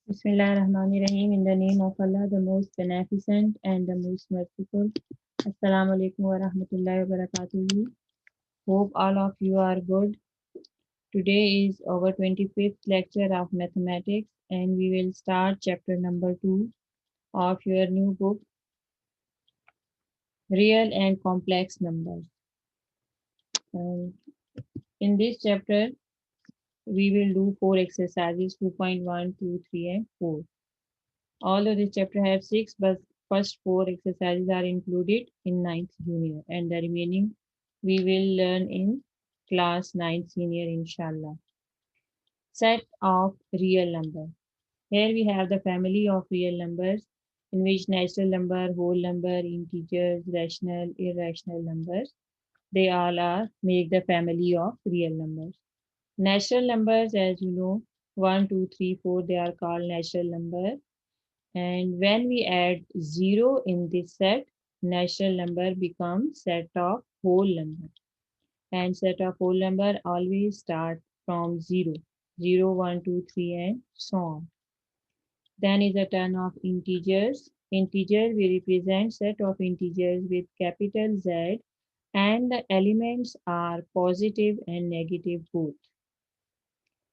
Bismillahirrahmanirrahim. In the name of Allah, the most beneficent and the most merciful. Assalamu alaikum wa rahmatullahi wa barakatuhu. Hope all of you are good. Today is our 25th lecture of mathematics, and we will start chapter number 2 of your new book, Real and Complex Numbers. Um, in this chapter, we will do 4 exercises 2.1, 2, 3, and 4. Although this chapter has 6, but first 4 exercises are included in ninth junior, and the remaining we will learn in class 9th senior, inshallah. Set of real number. Here we have the family of real numbers, in which natural number, whole number, integers, rational, irrational numbers, they all are make the family of real numbers. Natural numbers, as you know, 1, 2, 3, 4, they are called natural numbers. And when we add 0 in this set, natural number becomes set of whole number. And set of whole number always start from 0. 0, 1, 2, 3, and so on. Then is a turn of integers. Integer we represent set of integers with capital Z, and the elements are positive and negative both.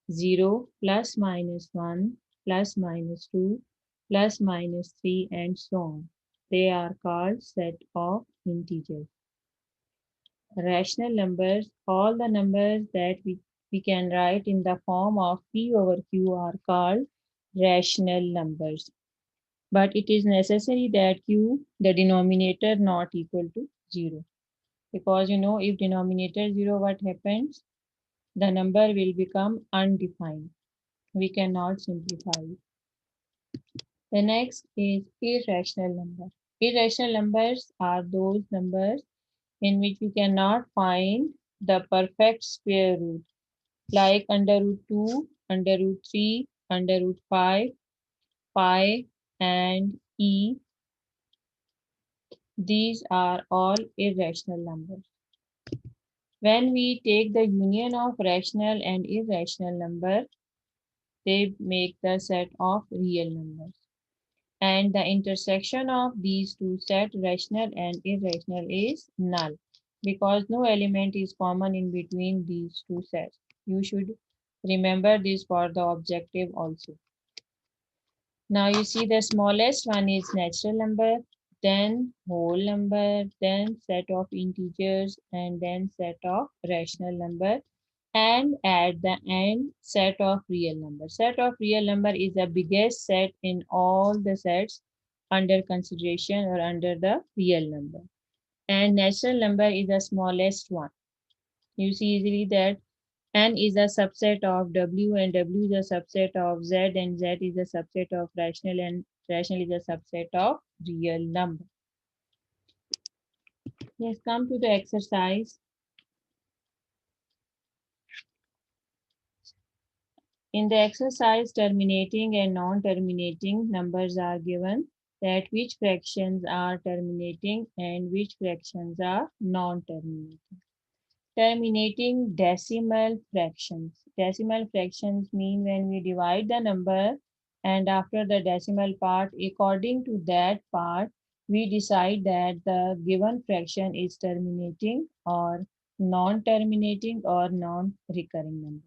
0, plus minus 1, plus minus 2, plus minus 3, and so on. They are called set of integers. Rational numbers, all the numbers that we can write in the form of P over Q are called rational numbers. But it is necessary that Q, the denominator, not equal to 0. Because if denominator 0, what happens? The number will become undefined. We cannot simplify it. The next is irrational number. Irrational numbers are those numbers in which we cannot find the perfect square root, like under root 2, under root 3, under root 5, pi, and e. These are all irrational numbers. When we take the union of rational and irrational number, they make the set of real numbers. And the intersection of these two sets, rational and irrational, is null, because no element is common in between these two sets. You should remember this for the objective also. Now you see the smallest one is natural number, then whole number, then set of integers, and then set of rational number, and at the end set of real number. Set of real number is the biggest set in all the sets under consideration or under the real number, and natural number is the smallest one. You see easily that N is a subset of W, and W is a subset of Z, and Z is a subset of rational, and rational is a subset of real number. Let's come to the exercise. In the exercise, terminating and non-terminating numbers are given, that which fractions are terminating and which fractions are non-terminating. Terminating decimal fractions. Decimal fractions mean when we divide the number and after the decimal part, according to that part, we decide that the given fraction is terminating or non-terminating or non-recurring numbers.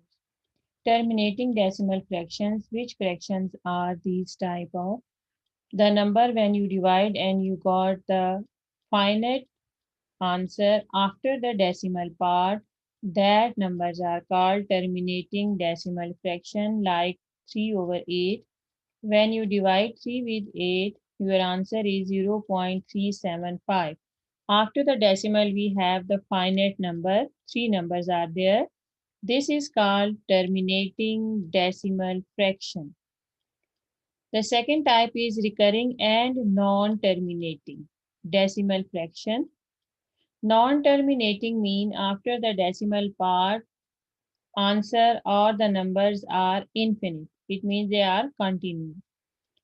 Terminating decimal fractions, which fractions are these type of? The number when you divide and you got the finite answer after the decimal part, that numbers are called terminating decimal fraction, like 3 over 8. When you divide 3 with 8, your answer is 0.375. After the decimal, we have the finite number. 3 numbers are there. This is called terminating decimal fraction. The second type is recurring and non-terminating decimal fraction. Non-terminating mean after the decimal part, answer or the numbers are infinite. It means they are continuous.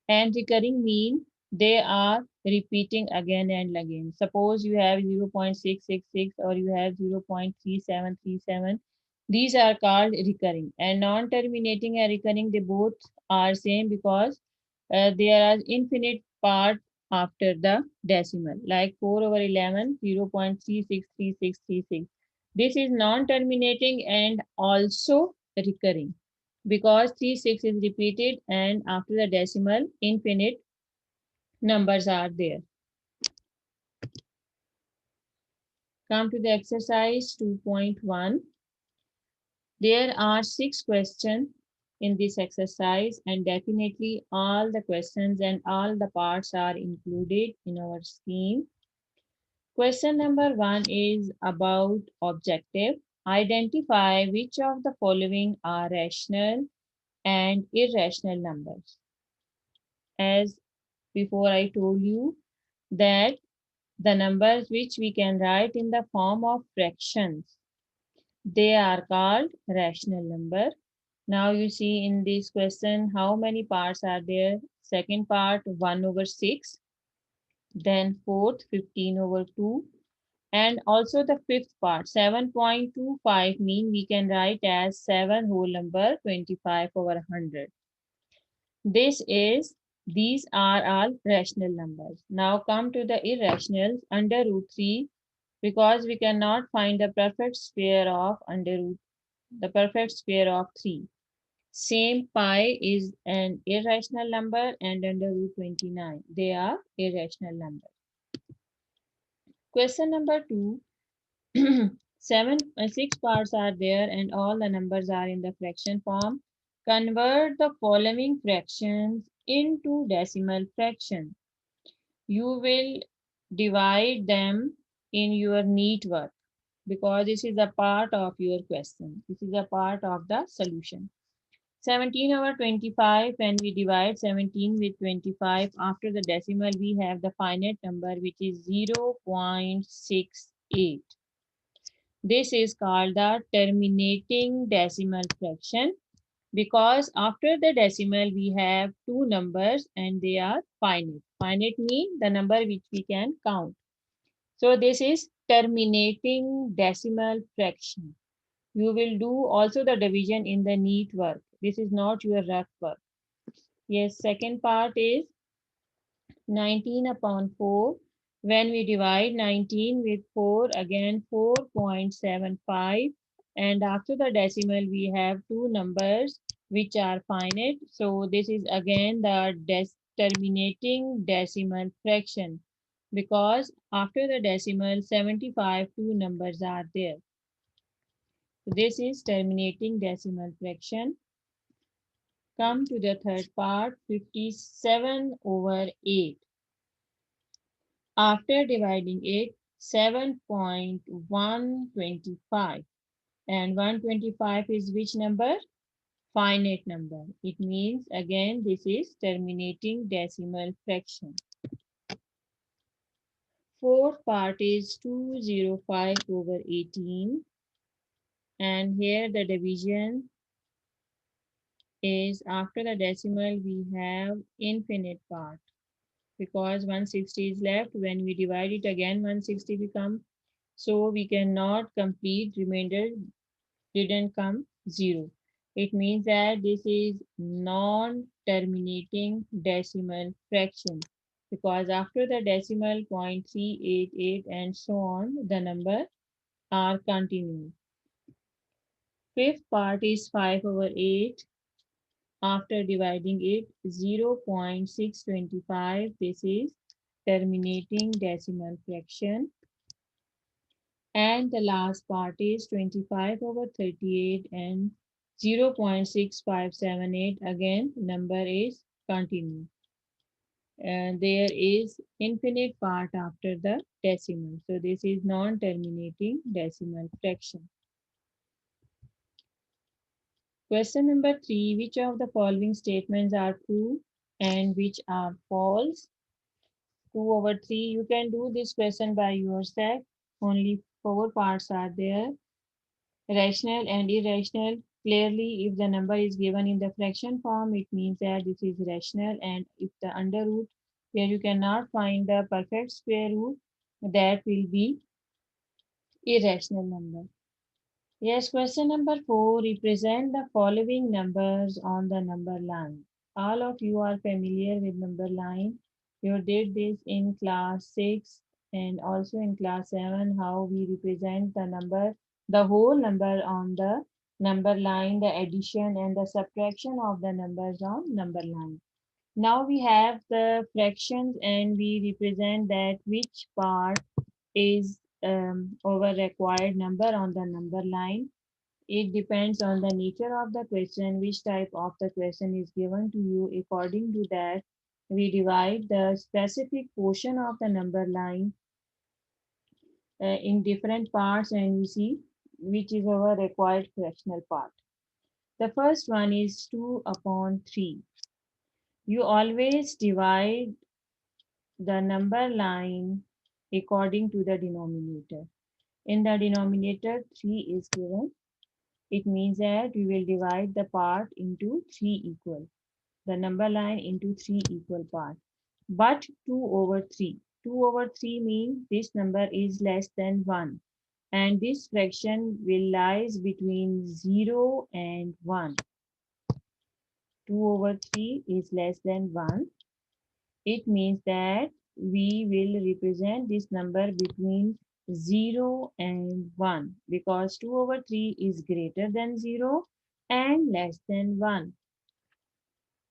And recurring mean they are repeating again and again. Suppose you have 0.666 or you have 0.3737. These are called recurring. And non-terminating and recurring, they both are same because there are infinite part after the decimal, like 4 over 11, 0.363636. This is non-terminating and also recurring because 36 is repeated and after the decimal, infinite numbers are there. Come to the exercise 2.1. There are 6 questions in this exercise and definitely all the questions and all the parts are included in our scheme. Question number 1 is about objective. Identify which of the following are rational and irrational numbers. As before I told you that the numbers which we can write in the form of fractions, they are called rational number. Now you see in this question how many parts are there. Second part 1 over 6, then fourth 15 over 2, and also the fifth part 7.25 mean we can write as 7 whole number 25 over 100. These are all rational numbers. Now come to the irrationals under root 3 because we cannot find the perfect square of the perfect square of 3. Same pi is an irrational number and under root 29. They are irrational numbers. Question number 2. 6 parts are there and all the numbers are in the fraction form. Convert the following fractions into decimal fraction. You will divide them in your neat work because this is a part of your question. This is a part of the solution. 17 over 25, when we divide 17 with 25, after the decimal we have the finite number which is 0.68. This is called the terminating decimal fraction because after the decimal we have two numbers and they are finite. Finite means the number which we can count. So this is terminating decimal fraction. You will do also the division in the neat work. This is not your rough work. Yes, second part is 19 upon 4. When we divide 19 with 4, again 4.75. And after the decimal, we have two numbers which are finite. So this is again the terminating decimal fraction because after the decimal, 75 two numbers are there. So this is terminating decimal fraction. Come to the third part, 57 over 8. After dividing it, 7.125. And 125 is which number? Finite number. It means again this is terminating decimal fraction. Fourth part is 205 over 18. And here the division is after the decimal we have infinite part because 160 is left. When we divide it again 160 become, so we cannot complete remainder didn't come 0. It means that this is non-terminating decimal fraction because after the decimal 0.388 and so on the number are continuous. Fifth part is 5 over 8. After dividing it 0.625, this is terminating decimal fraction. And the last part is 25 over 38 and 0.6578. Again, number is continuous. And there is infinite part after the decimal. So this is non-terminating decimal fraction. Question number 3. Which of the following statements are true and which are false? 2 over 3. You can do this question by yourself. Only 4 parts are there. Rational and irrational. Clearly, if the number is given in the fraction form, it means that this is rational. And if the under root, where you cannot find the perfect square root, that will be irrational number. Yes, question number 4. Represent the following numbers on the number line. All of you are familiar with number line. You did this in class 6 and also in class 7, how we represent the number, the whole number on the number line, the addition and the subtraction of the numbers on number line. Now we have the fractions and we represent that which part is our required number on the number line. It depends on the nature of the question, which type of the question is given to you. According to that, we divide the specific portion of the number line in different parts and we see which is our required fractional part. The first one is 2 upon 3. You always divide the number line according to the denominator. In the denominator, 3 is given. It means that we will divide the part into 3 equal, the number line into 3 equal parts. But 2 over 3. 2 over 3 means this number is less than 1. And this fraction will lies between 0 and 1. 2 over 3 is less than 1. It means that we will represent this number between 0 and 1 because 2 over 3 is greater than 0 and less than 1.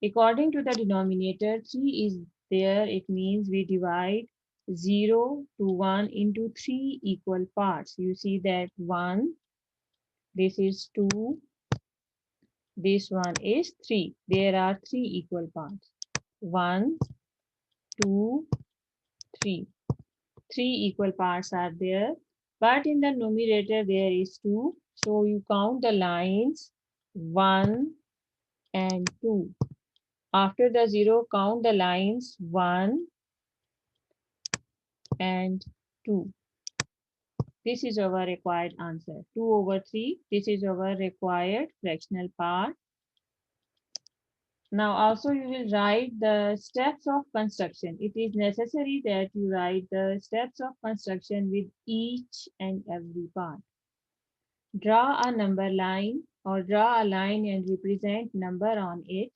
According to the denominator, 3 is there. It means we divide 0 to 1 into 3 equal parts. You see that 1, this is 2, this one is 3. There are 3 equal parts. 1, 2, 3. 3 equal parts are there, but in the numerator there is 2. So you count the lines 1 and 2. After the 0, count the lines 1 and 2. This is our required answer. 2 over 3. This is our required fractional part. Now also you will write the steps of construction. It is necessary that you write the steps of construction with each and every part. Draw a number line or draw a line and represent number on it.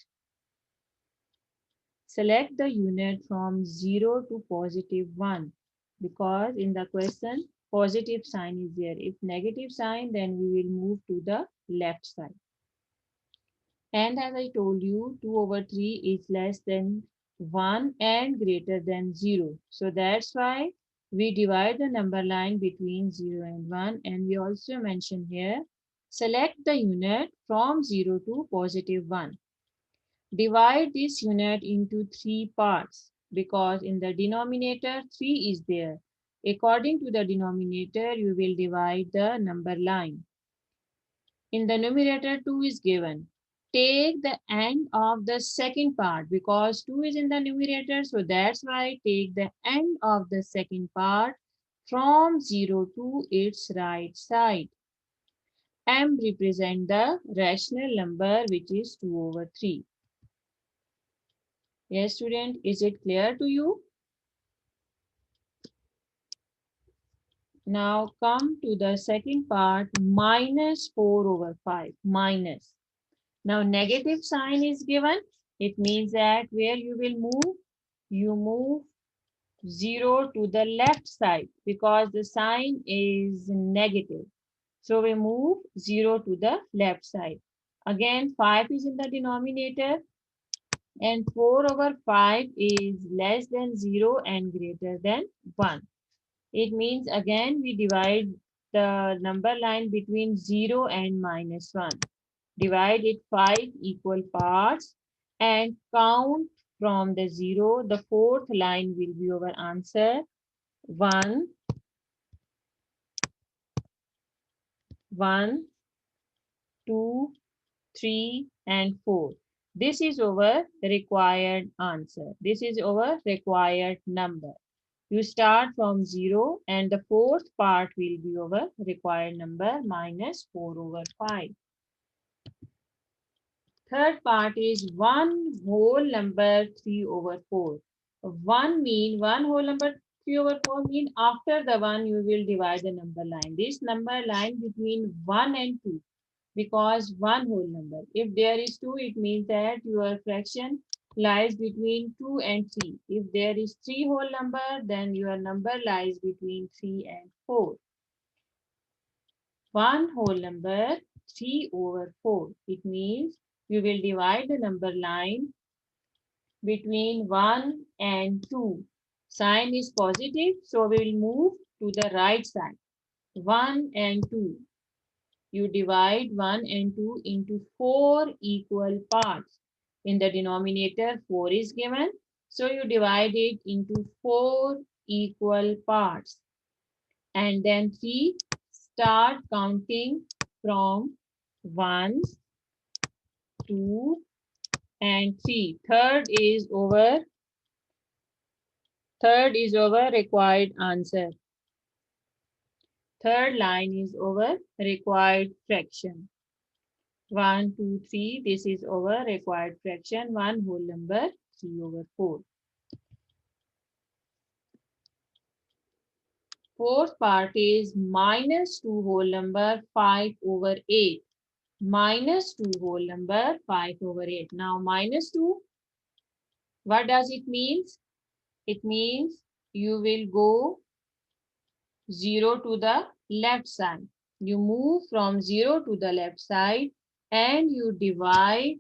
Select the unit from 0 to positive 1 because in the question positive sign is there. If negative sign, then we will move to the left side. And as I told you, 2 over 3 is less than 1 and greater than 0. So that's why we divide the number line between 0 and 1. And we also mention here, select the unit from 0 to positive 1. Divide this unit into 3 parts because in the denominator 3 is there. According to the denominator, you will divide the number line. In the numerator, 2 is given. Take the end of the second part because 2 is in the numerator. So that's why take the end of the second part from 0 to its right side. M represent the rational number which is 2 over 3. Yes, student, is it clear to you? Now come to the second part, minus 4 over 5, minus. Now negative sign is given. It means that where you move 0 to the left side because the sign is negative. So we move 0 to the left side. Again, 5 is in the denominator and 4 over 5 is less than 0 and greater than 1. It means again we divide the number line between 0 and minus 1. Divide it 5 equal parts and count from the 0. The fourth line will be our answer. 1, 1, 2, 3, and 4. This is our required answer. This is our required number. You start from 0 and the fourth part will be our required number minus 4 over 5. Third part is 1 whole number 3 over 4. 1 whole number 3 over 4 mean after the 1 you will divide the number line. This number line between 1 and 2. because one whole number. If there is 2, it means that your fraction lies between 2 and 3. If there is 3 whole number, then your number lies between 3 and 4. One whole number, 3 over 4. It means you will divide the number line between 1 and 2. Sign is positive, so we will move to the right side. 1 and 2. You divide 1 and 2 into 4 equal parts. In the denominator, 4 is given, so you divide it into 4 equal parts. And then 3, start counting from 1, 2, and 3. Third is over required answer. Third line is over required fraction. 1, 2, 3. This is over required fraction. One whole number, 3 over 4. Fourth part is minus 2 whole number, 5 over 8. Minus 2 whole number, 5 over 8. Now minus 2, what does it mean? It means you will go 0 to the left side. You move from 0 to the left side and you divide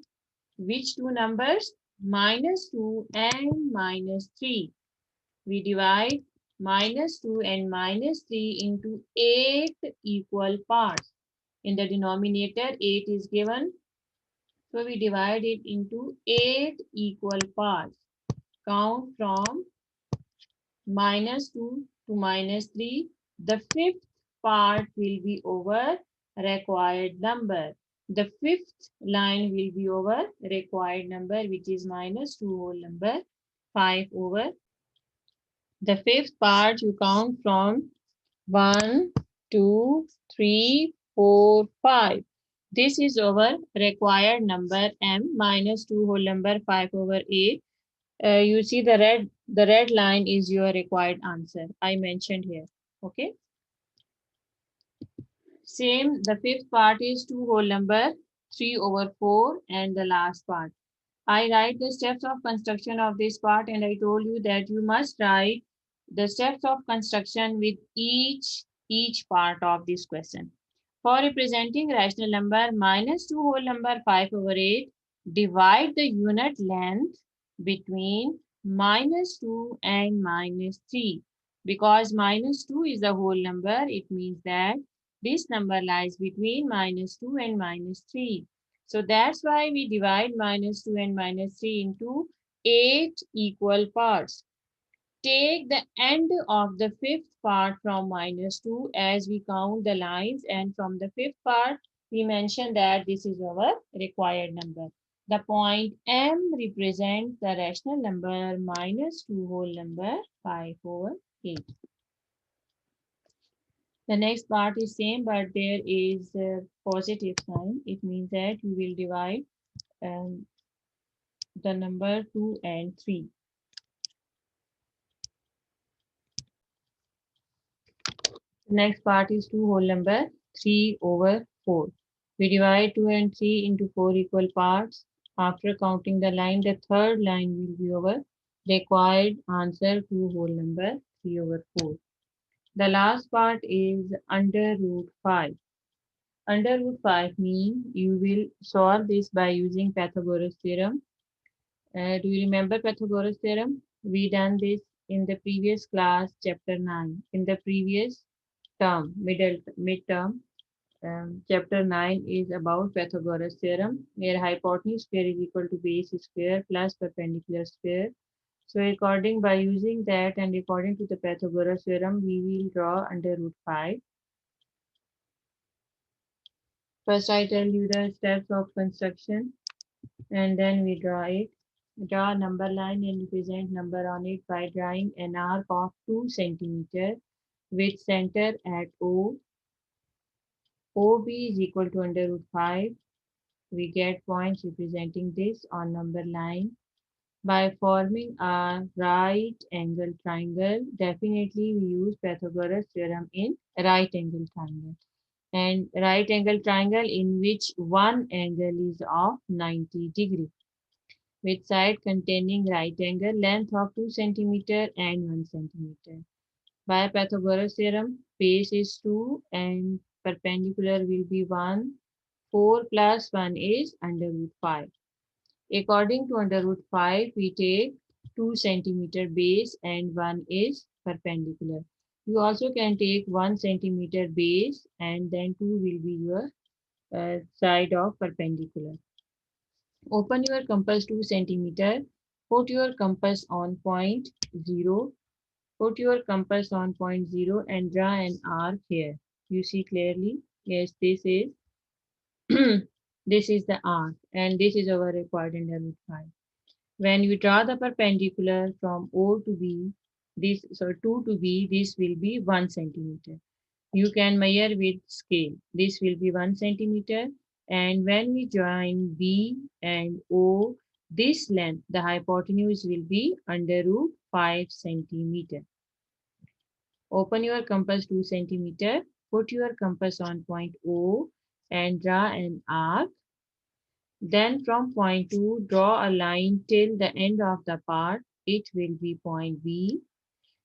which two numbers? Minus 2 and minus 3. We divide minus 2 and minus 3 into 8 equal parts. In the denominator, 8 is given. So we divide it into 8 equal parts. Count from minus 2 to minus 3. The fifth part will be over required number. The fifth line will be over required number, which is minus 2 whole number, 5 over. The fifth part you count from 1, 2, 3, 4, 5. This is our required number m minus 2 whole number 5 over 8. You see the red line is your required answer. I mentioned here. Okay. Same, the fifth part is 2 whole number 3 over 4 and the last part. I write the steps of construction of this part and I told you that you must write the steps of construction with each part of this question. For representing rational number minus 2 whole number 5 over 8, divide the unit length between minus 2 and minus 3. Because minus 2 is a whole number, it means that this number lies between minus 2 and minus 3. So that's why we divide minus 2 and minus 3 into 8 equal parts. Take the end of the fifth part from minus 2 as we count the lines, and from the fifth part we mention that this is our required number. The point M represents the rational number minus 2 whole number 5 over 8. The next part is same, but there is a positive sign. It means that we will divide the number 2 and 3. Next part is 2 whole number 3 over 4. We divide 2 and 3 into 4 equal parts. After counting the line, the third line will be our required answer 2 whole number 3 over 4. The last part is under root 5. Under root 5 means you will solve this by using Pythagoras theorem. Do you remember Pythagoras theorem? We done this in the previous class, chapter 9. In the previous term, midterm, chapter 9 is about Pythagoras theorem, where hypotenuse square is equal to base square plus perpendicular square. So according by using that and according to the Pythagoras theorem, we will draw under root 5. First, I tell you the steps of construction and then we draw it. Draw a number line and represent number on it by drawing an arc of 2 centimeter with center at O. OB is equal to under root 5. We get points representing this on number line. By forming a right angle triangle, definitely we use Pythagoras theorem in right angle triangle. and right angle triangle in which one angle is of 90 degree, with side containing right angle, length of 2 centimeter and 1 centimeter. By Pythagoras theorem, base is 2 and perpendicular will be 1. 4 plus 1 is under root 5. According to under root 5, we take 2 centimeter base and 1 is perpendicular. You also can take 1 centimeter base and then 2 will be your side of perpendicular. Open your compass 2 centimeter. Put your compass on point 0. Put your compass on point 0 and draw an arc here. You see clearly? Yes, this is this is the arc and this is our required under root 5. When you draw the perpendicular from O to B, 2 to B, this will be 1 centimeter. You can measure with scale. This will be 1 centimeter. And when we join B and O, this length, the hypotenuse will be under root 5 centimeter. Open your compass 2 centimeter. Put your compass on point O and draw an arc. Then from point 2, draw a line till the end of the part. It will be point B.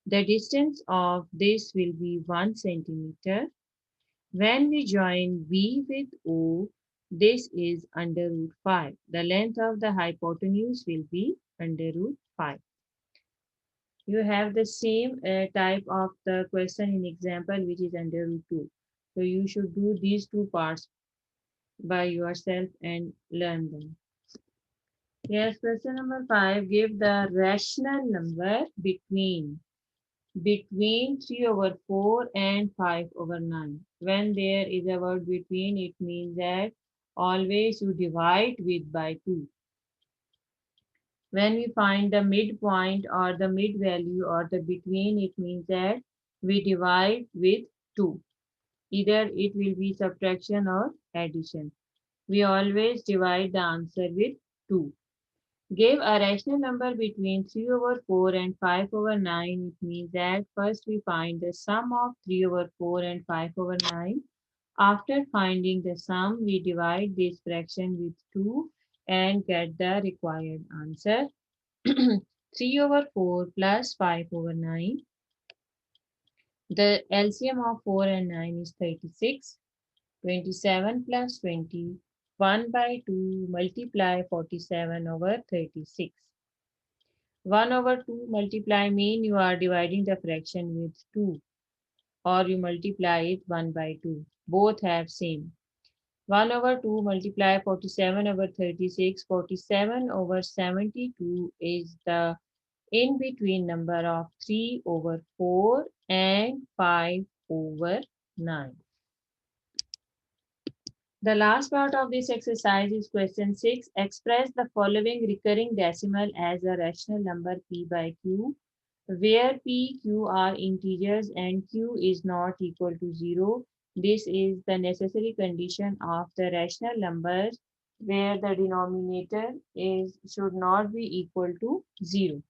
The distance of this will be 1 centimeter. When we join B with O, this is under root 5. The length of the hypotenuse will be under root 5. You have the same type of the question in example which is under root 2. So you should do these two parts by yourself and learn them. Yes, question number 5. Give the rational number between 3 over 4 and 5 over 9. When there is a word between, it means that always you divide with by 2. When we find the midpoint or the mid value or the between, it means that we divide with 2. Either it will be subtraction or addition. We always divide the answer with 2. Give a rational number between 3 over 4 and 5 over 9. It means that first we find the sum of 3 over 4 and 5 over 9. After finding the sum, we divide this fraction with 2 and get the required answer. 3 over 4 plus 5 over 9. The LCM of 4 and 9 is 36. 27 plus 20. 1 by 2 multiply 47 over 36. 1 over 2 multiply mean you are dividing the fraction with 2 or you multiply it 1 by 2. Both have same. 1 over 2 multiply 47 over 36. 47 over 72 is the in between number of 3 over 4 and 5 over 9. The last part of this exercise is question 6. Express the following recurring decimal as a rational number p by q, where p, q are integers and q is not equal to 0. This is the necessary condition of the rational numbers where the denominator should not be equal to 0.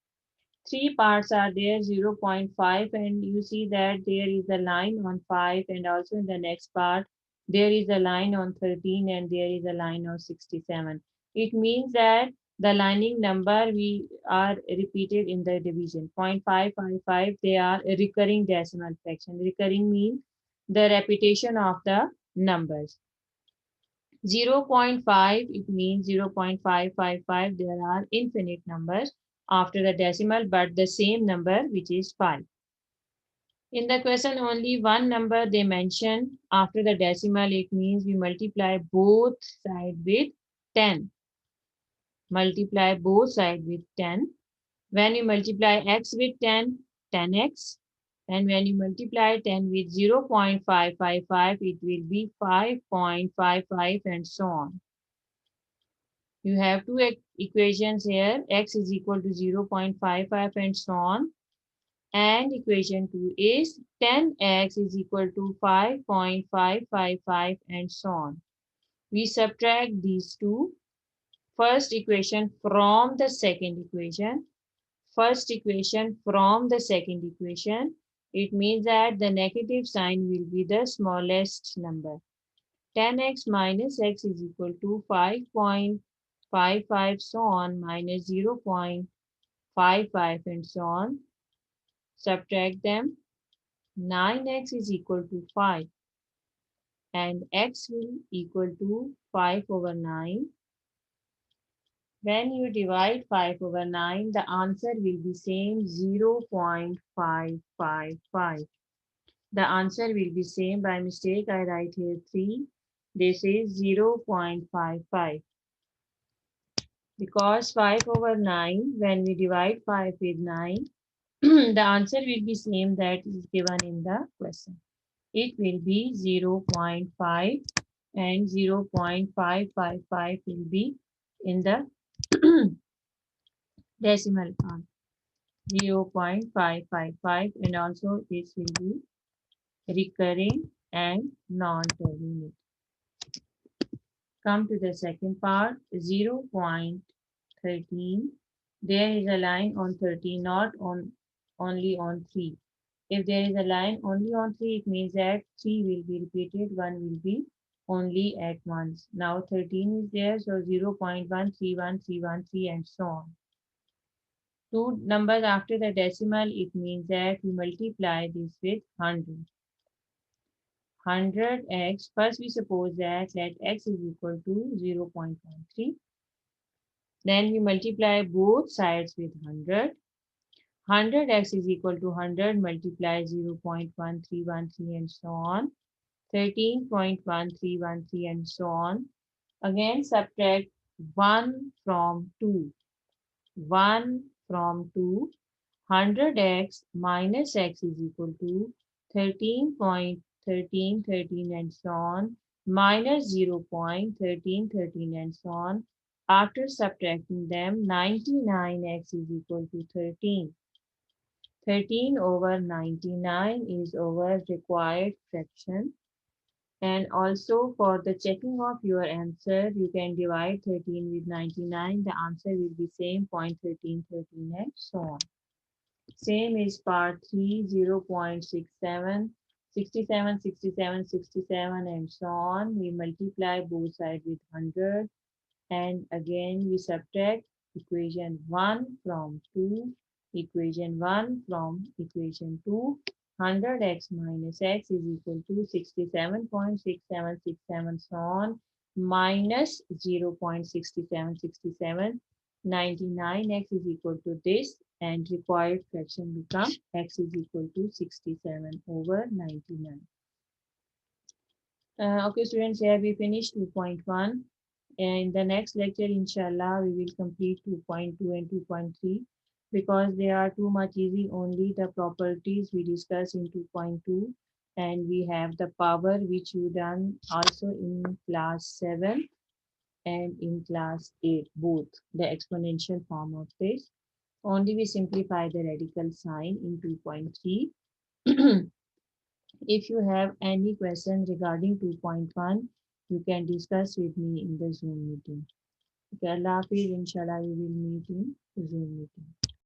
Three parts are there, 0.5, and you see that there is a line on 5 and also in the next part there is a line on 13 and there is a line of 67. It means that the lining number we are repeated in the division 0.555. They are a recurring decimal fraction. Recurring means the repetition of the numbers. 0.5, it means 0.555. There are infinite numbers after the decimal, but the same number, which is 5. In the question, only one number they mention after the decimal. It means we multiply both sides with 10. Multiply both sides with 10. When you multiply x with 10, 10x. And when you multiply 10 with 0.555, it will be 5.55 and so on. You have two equations here, x is equal to 0.55 and so on. And equation 2 is 10x is equal to 5.555 and so on. We subtract these two. First equation from the second equation. First equation from the second equation. It means that the negative sign will be the smallest number. 10x minus x is equal to 5.55 so on minus 0.55 and so on. Subtract them. 9x is equal to 5 and x will equal to 5 over 9. When you divide 5 over 9, the answer will be same 0.555. The answer will be same. By mistake, I write here 3. This is 0.55. Because 5 over 9, when we divide 5 with 9, the answer will be same that is given in the question. It will be 0.5 and 0.555 will be in the decimal form. 0.555 and also this will be recurring and non-terminating. Come to the second part, 0.13. There is a line on 13, not on only on 3. If there is a line only on 3, it means that 3 will be repeated, 1 will be only at once. Now 13 is there, so 0.131313 and so on. Two numbers after the decimal, it means that we multiply this with 100. 100x, first we suppose that let x is equal to 0.13. Then we multiply both sides with 100. 100x is equal to 100 multiply 0.1313 and so on. 13.1313 and so on. Again subtract 1 from 2. 1 from 2. 100x minus x is equal to 13.1313 and so on minus 0.1313 and so on. After subtracting them, 99x is equal to 13. 13 over 99 is our required fraction. And also for the checking of your answer, you can divide 13 with 99. The answer will be same 0.1313 and so on. Same is part 3, 0.67, 67, 67, 67 and so on. We multiply both sides with 100 and again we subtract equation 1 from 2, equation 1 from equation 2. 100x minus x is equal to 67.6767 so on minus 0.6767. 99x is equal to this and required fraction become x is equal to 67 over 99. Okay students, here we finished 2.1. In the next lecture, inshallah, we will complete 2.2 and 2.3 because they are too much easy. Only the properties we discuss in 2.2 and we have the power which you done also in class 7 and in class 8, both the exponential form of this. Only we simplify the radical sign in 2.3. If you have any question regarding 2.1, you can discuss with me in the Zoom meeting. Okay, Allah Hafiz, inshallah, we will meet in Zoom meeting.